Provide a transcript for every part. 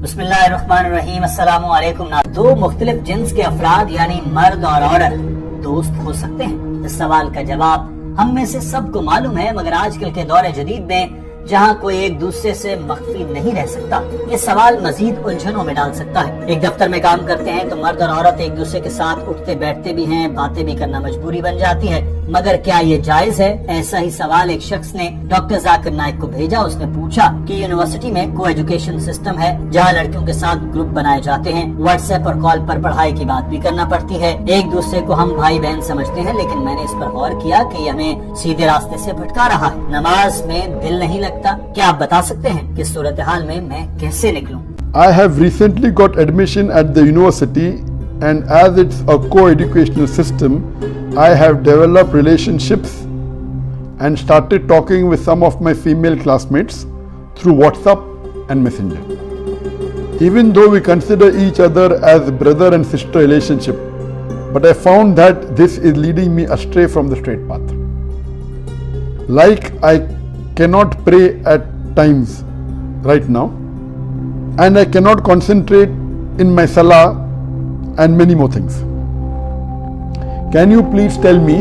बिस्मिल्लाहिर्रहमानिर्रहीम। अस्सलाम वालेकुम। दो मुख्तलिफ जिन्स के अफराद यानी मर्द और औरत दोस्त हो सकते हैं? इस सवाल का जवाब हम में से सबको मालूम है, मगर आजकल के दौर जदीद में जहाँ कोई एक दूसरे से मख्फी नहीं रह सकता, ये सवाल मजीद उलझनों में डाल सकता है। एक दफ्तर में काम करते हैं तो मर्द और औरत एक दूसरे के साथ उठते बैठते भी हैं, बातें भी करना मजबूरी बन जाती है, मगर क्या ये जायज है? ऐसा ही सवाल एक शख्स ने डॉक्टर जाकिर नाइक को भेजा। उसने पूछा कि यूनिवर्सिटी में को एजुकेशन सिस्टम है जहाँ लड़कियों के साथ ग्रुप बनाए जाते हैं, व्हाट्सएप और कॉल पर पढ़ाई की बात भी करना पड़ती है, एक दूसरे को हम भाई बहन समझते हैं, लेकिन मैंने इस पर गौर किया कि ये हमें सीधे रास्ते से भटका रहा है। नमाज में दिल नहीं लगता। क्या आप बता सकते हैं कि सूरत हाल में मैं कैसे निकलूं? I have recently got admission at the university, and as it's a co-educational system, I have developed relationships and started talking with some of my female classmates through WhatsApp and Messenger. Even though we consider each other as brother and sister relationship, but I found that this is leading me astray from the straight path. Like I cannot pray at times right now, and I cannot concentrate in my salah and many more things. Can you please tell me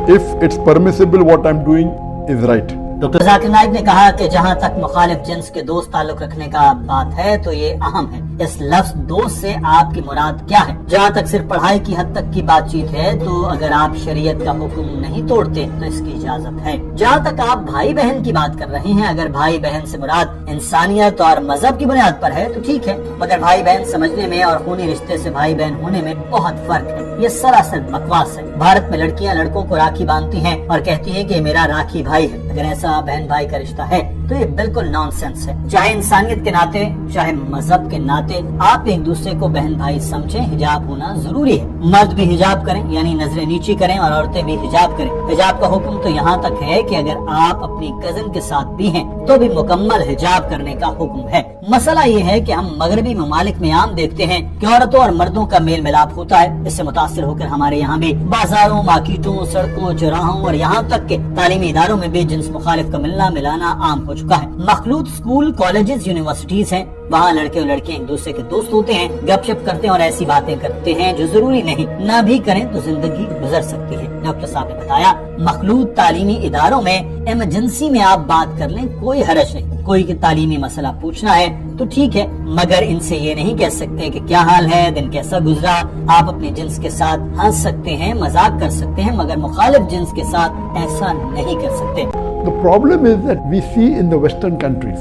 if it's permissible what I'm doing is right? Doctor Zakir Naik ने कहा कि जहाँ तक मुखालिफ jeans के दोस्त ताल्लुक रखने का बात है तो ये अहम है। इस लफ्ज दोस्त से आपकी मुराद क्या है? जहाँ तक सिर्फ पढ़ाई की हद तक की बातचीत है तो अगर आप शरीयत का हुक्म नहीं तोड़ते तो इसकी इजाजत है। जहाँ तक आप भाई बहन की बात कर रहे हैं, अगर भाई बहन से मुराद इंसानियत और मजहब की बुनियाद पर है तो ठीक है, मगर भाई बहन समझने में और खूनी रिश्ते से भाई बहन होने में बहुत फर्क है। ये सरासर बकवास है। भारत में लड़कियाँ लड़कों को राखी बांधती हैं और कहती हैं कि मेरा राखी भाई है। अगर ऐसा बहन भाई का रिश्ता है तो ये बिल्कुल नॉनसेंस है। चाहे इंसानियत के नाते चाहे मजहब के नाते आप एक दूसरे को बहन भाई समझें। हिजाब होना जरूरी है। मर्द भी हिजाब करें यानी नजरें नीची करें और औरतें भी हिजाब करें। हिजाब का हुक्म तो यहाँ तक है कि अगर आप अपनी कजिन के साथ भी हैं तो भी मुकम्मल हिजाब करने का हुक्म है। मसला ये है कि हम मगरबी ममालिक में आम देखते हैं कि औरतों और मर्दों का मेल मिलाप होता है। इससे मुतासिर होकर हमारे यहाँ भी बाजारों, मार्केटों, सड़कों, चौराहों और यहाँ तक के तालीमी इदारों में भी जिन्स मुखालिफ का मिलना मिलाना आम हो चुका है। मखलूत स्कूल, कॉलेजेस, यूनिवर्सिटीज हैं, वहाँ लड़के और लड़कियां एक दूसरे के दोस्त होते हैं, गपशप करते हैं और ऐसी बातें करते हैं जो जरूरी नहीं, ना भी करें तो जिंदगी गुजर सकती है। डॉक्टर साहब ने बताया मखलूत तालीमी इदारों में इमरजेंसी में आप बात कर लें, कोई हरज नहीं। कोई की तालीमी मसला पूछना है तो ठीक है, मगर इनसे ये नहीं कह सकते कि क्या हाल है, दिन कैसा गुजरा। आप अपने जिन्स के साथ हंस सकते हैं, मजाक कर सकते हैं, मगर मुखालिफ जिन्स के साथ ऐसा नहीं कर सकते। The problem is that we see in the Western countries,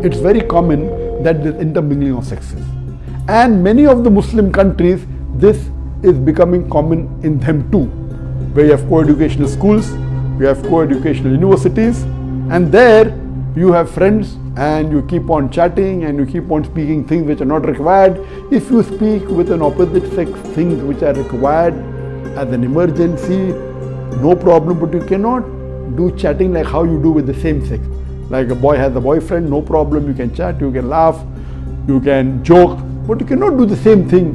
it's very common that there's intermingling of sexes. And many of the Muslim countries, this is becoming common in them too. Where you have co-educational schools, you have co-educational universities, and there you have friends and you keep on chatting and you keep on speaking things which are not required. If you speak with an opposite sex things which are required as an emergency, no problem, but you cannot do chatting like how you do with the same sex. Like a boy has a boyfriend, no problem, you can chat, you can laugh, you can joke, but you cannot do the same thing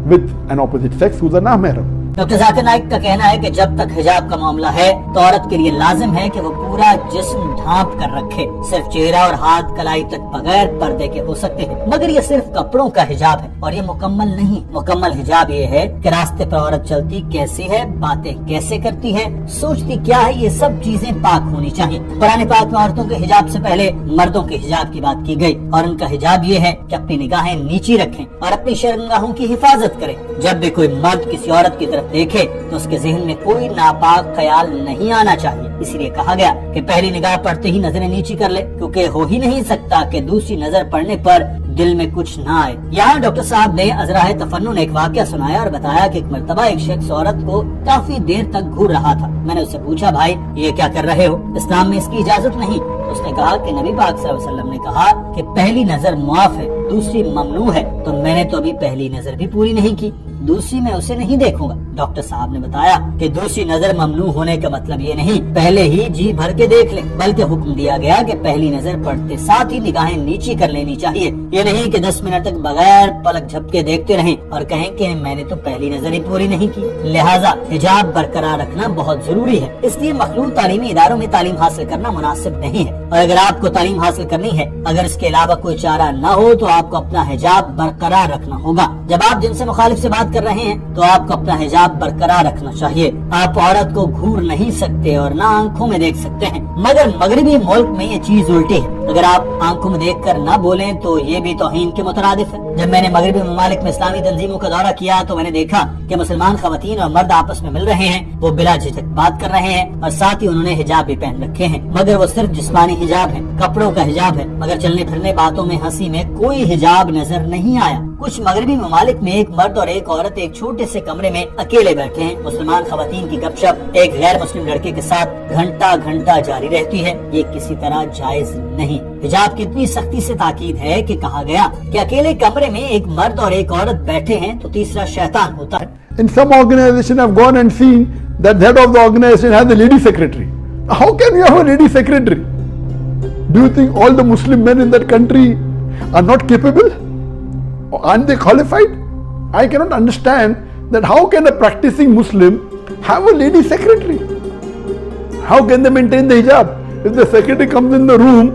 with an opposite sex who's a non-mahram. Doctor Zakir Naik का कहना है कि जब तक हिजाब का मामला है तो औरत के लिए लाजिम है कि वो पूरा जिस्म ढांप कर रखे। सिर्फ चेहरा और हाथ कलाई तक बगैर पर्दे के हो सकते हैं, मगर ये सिर्फ कपड़ों का हिजाब है और ये मुकम्मल नहीं। मुकम्मल हिजाब ये है कि रास्ते पर औरत चलती कैसी है, बातें कैसे करती है, सोचती क्या है, ये सब चीजें पाक होनी चाहिए। कुरान पाक में औरतों के हिजाब से पहले मर्दों के हिजाब की बात की गई और उनका हिजाब ये है कि अपनी निगाहें नीची रखें और अपनी शर्मगाहों की हिफाजत करें। जब भी कोई मर्द किसी औरत की तरफ देखे तो उसके जहन में कोई नापाक ख्याल नहीं आना चाहिए। इसलिए कहा गया कि पहली निगाह पड़ते ही नजरें नीची कर ले, क्योंकि हो ही नहीं सकता कि दूसरी नजर पड़ने पर दिल में कुछ ना आए। यहाँ डॉक्टर साहब ने अजराह तफन्नुन एक वाकया सुनाया और बताया कि एक मर्तबा एक शख्स औरत को काफी देर तक घूर रहा था। मैंने उससे पूछा, भाई ये क्या कर रहे हो, इस्लाम में इसकी इजाजत नहीं। उसने कहा कि नबी पाक सल्लल्लाहु अलैहि वसल्लम ने कहा कि पहली नजर मुआफ है, दूसरी ममनू है। तो मैंने तो अभी पहली नजर भी पूरी नहीं की, दूसरी में उसे नहीं देखूंगा। डॉक्टर साहब ने बताया कि दूसरी नजर ममनू होने का मतलब ये नहीं पहले ही जी भर के देख ले, बल्कि हुक्म दिया गया कि पहली नजर पड़ते साथ ही निगाहें नीची कर लेनी चाहिए। ये नहीं कि 10 मिनट तक बगैर पलक झपके देखते रहें और कहें कि मैंने तो पहली नजर ही पूरी नहीं की। लिहाजा हिजाब बरकरार रखना बहुत जरूरी है। इसलिए मखलूत तालीमी इदारों में तालीम हासिल करना मुनासिब नहीं है। और अगर आपको तालीम हासिल करनी है, अगर इसके अलावा कोई चारा न हो, तो आपको अपना हिजाब बरकरार रखना होगा। जब आप जिनसे मुखालिफ से बात कर रहे हैं तो आपको अपना हिजाब बरकरार रखना चाहिए। आप औरत को घूर नहीं सकते और न आंखों में देख सकते हैं, मगर मगरबी मुल्क में ये चीज उल्टी है। अगर आप आंखों में देखकर न बोलें तो ये भी तौहीन के मुतरादिफ है। जब मैंने मगरबी ममालिक में इस्लामी तंजीमों का दौरा किया तो मैंने देखा कि मुसलमान खवातीन और मर्द आपस में मिल रहे हैं, वो बिला झिझक बात कर रहे हैं और साथ ही उन्होंने हिजाब भी पहन रखे हैं, मगर वो सिर्फ जिस्मानी हिजाब है, कपड़ों का हिजाब है, मगर चलने फिरने बातों में हंसी में कोई हिजाब नजर नहीं आया। कुछ मगरबी ममालिक में एक मर्द और एक औरत एक छोटे से कमरे में अकेले बैठे हैं। मुसलमान खवातीन की गपशप एक गैर मुस्लिम लड़के के साथ घंटा घंटा जारी रहती है। ये किसी तरह जायज नहीं। हिजाब की इतनी सख्ती से ताकीद है कि कहा गया कि अकेले कमरे में एक मर्द और एक औरत बैठे हैं तो तीसरा शैतान होता है। In some organization I've gone and seen that the head of the organization has a lady secretary. How can you have a lady secretary? Do you think all the Muslim men in that country are not capable? Aren't they qualified? I cannot understand that how can a practicing Muslim have a lady secretary? How can they maintain the hijab? If the secretary comes in the room,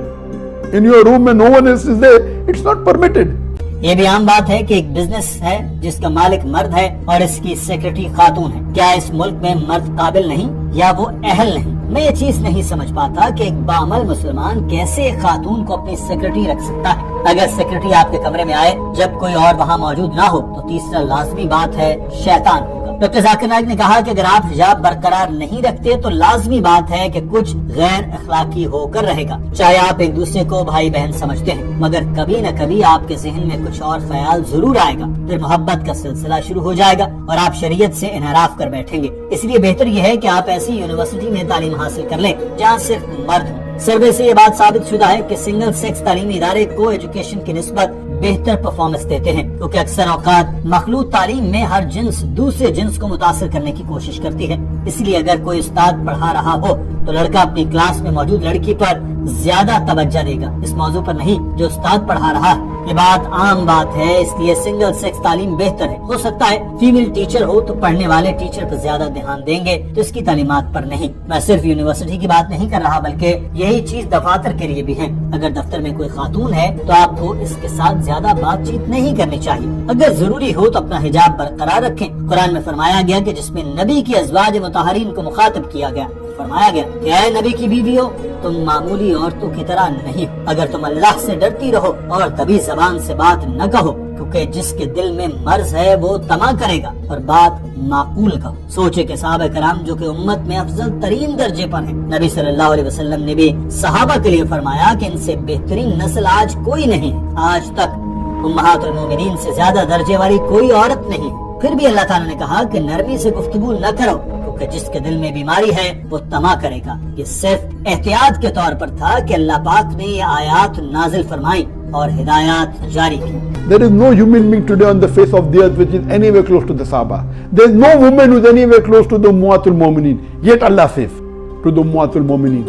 in your room and no one else is there, it's not permitted. ये भी आम बात है कि एक business है जिसका मालिक मर्द है और इसकी सेक्रेटरी खातून है। क्या इस मुल्क में मर्द काबिल नहीं या वो अहल नहीं? मैं ये चीज नहीं समझ पाता कि एक बामल मुसलमान कैसे एक खातून को अपनी सेक्रेटरी रख सकता है। अगर सेक्रेटरी आपके कमरे में आए जब कोई और वहाँ मौजूद ना हो तो तीसरा लाजमी बात है शैतान होगा। डॉक्टर जाकिर नाइक ने कहा कि अगर आप हिजाब बरकरार नहीं रखते तो लाजमी बात है कि कुछ गैर अखलाकी होकर रहेगा। चाहे आप एक दूसरे को भाई बहन समझते हैं, मगर कभी न कभी आपके जहन में कुछ और ख्याल जरूर आएगा, फिर मोहब्बत का सिलसिला शुरू हो जाएगा और आप शरीयत से इनहराफ कर बैठेंगे। इसलिए बेहतर यह है कि आप ऐसी यूनिवर्सिटी में तालीम हासिल कर लें जहाँ सिर्फ मर्द हो। सर्वे से ये बात साबित शुदा है कि सिंगल सेक्स तालीमी इदारे को एजुकेशन की निस्बत बेहतर परफॉर्मेंस देते हैं, क्योंकि अक्सर औकात मखलूत तालीम में हर जिन्स दूसरे जिन्स को मुतासिर करने की कोशिश करती है। इसलिए अगर कोई उस्ताद पढ़ा रहा हो तो लड़का अपनी क्लास में मौजूद लड़की पर ज्यादा तवज्जो देगा, इस मौजू पर नहीं जो उस्ताद पढ़ा रहा है। ये बात आम बात है, इसलिए सिंगल सेक्स तालीम बेहतर है। हो सकता है फीमेल टीचर हो तो पढ़ने वाले टीचर पर ज्यादा ध्यान देंगे तो इसकी तालीमात पर नहीं। मैं सिर्फ यूनिवर्सिटी की बात नहीं कर रहा, बल्कि यही चीज दफातर के लिए भी है। अगर दफ्तर में कोई खातून है तो आपको इसके साथ ज्यादा बातचीत नहीं करनी चाहिए। अगर जरूरी हो तो अपना हिजाब बरकरार रखें। कुरान में फरमाया गया कि जिसमें नबी की अज़वाज मुतहरीन को मुखातब किया गया, फरमाया गया कि ऐ नबी की बीवी हो, तुम मामूली औरतों की तरह नहीं हो। अगर तुम अल्लाह से डरती रहो और तभी जबान से बात न कहो, क्योंकि जिसके दिल में मर्ज है वो तमा करेगा, और बात माकूल कहो। सोचे कि सहाबा कराम जो कि उम्मत में अफजल तरीन दर्जे पर हैं, नबी सल्लल्लाहु अलैहि वसल्लम ने भी सहाबा के लिए फरमाया कि इनसे बेहतरीन नस्ल आज कोई नहीं है। आज तक उम्महातुल मोमिनीन से ज्यादा दर्जे वाली कोई औरत नहीं। फिर भी अल्लाह ताला ने कहा कि नरमी से गुफ्तगू न करो, क्योंकि जिसके दिल में बीमारी है वो तमा करेगा। ये सिर्फ एहतियात के तौर पर था कि अल्लाह पाक ने ये आयात नाजिल फरमाई और हिदायत जारी की। There is no human being today on the face of the earth which is anywhere close to the Sahaba. There is no woman who is anywhere close to the Ummahatul Mu'minin. Yet Allah says to the Ummahatul Mu'minin,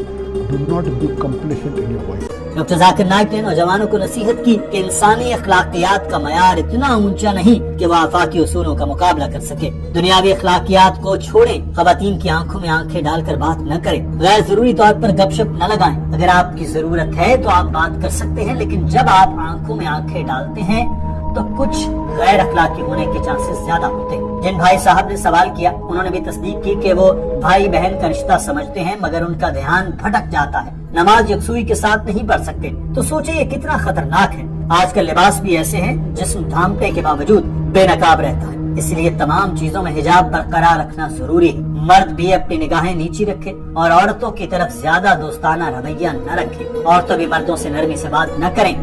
do not be complacent in your voice. Doctor Zakir Naik ने नौजवानों को नसीहत की कि इंसानी अखलाकियात का मयार इतना ऊंचा नहीं कि वह आफाकी उसूलों का मुकाबला कर सके। दुनियावी अखलाकियात को छोड़ें, खवातीन की आंखों में आंखें डालकर बात न करें, गैर जरूरी तौर पर गपशप न लगाएं। अगर आपकी जरूरत है तो आप बात कर सकते हैं, लेकिन जब आप आंखों में आंखें डालते हैं तो कुछ गैर अखलाकी होने के चांसेस ज्यादा होते हैं। जिन भाई साहब ने सवाल किया उन्होंने भी तस्दीक की कि वो भाई बहन का रिश्ता समझते हैं, मगर उनका ध्यान भटक जाता है, नमाज यकसुई के साथ नहीं पढ़ सकते। तो सोचे ये कितना खतरनाक है। आजकल लिबास भी ऐसे हैं जिस्म ढांपने के बावजूद बेनकाब रहता है। इसलिए तमाम चीजों में हिजाब बरकरार रखना जरूरी है। मर्द भी अपनी निगाहें नीची रखे और औरतों की तरफ ज्यादा दोस्ताना रवैया न रखे। औरतों भी मर्दों से नरमी से बात न करें,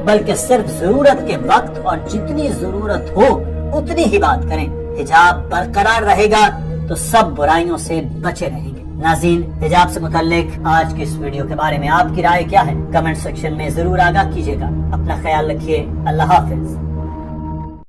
बल्कि सिर्फ जरूरत के वक्त और जितनी जरूरत हो उतनी ही बात करें। हिजाब बरकरार रहेगा तो सब बुराइयों से बचे रहेंगे। नाज़रीन, हिजाब से मुताल्लिक आज के इस वीडियो के बारे में आपकी राय क्या है? कमेंट सेक्शन में जरूर आगाह कीजिएगा। अपना ख्याल रखिए। अल्लाह हाफिज।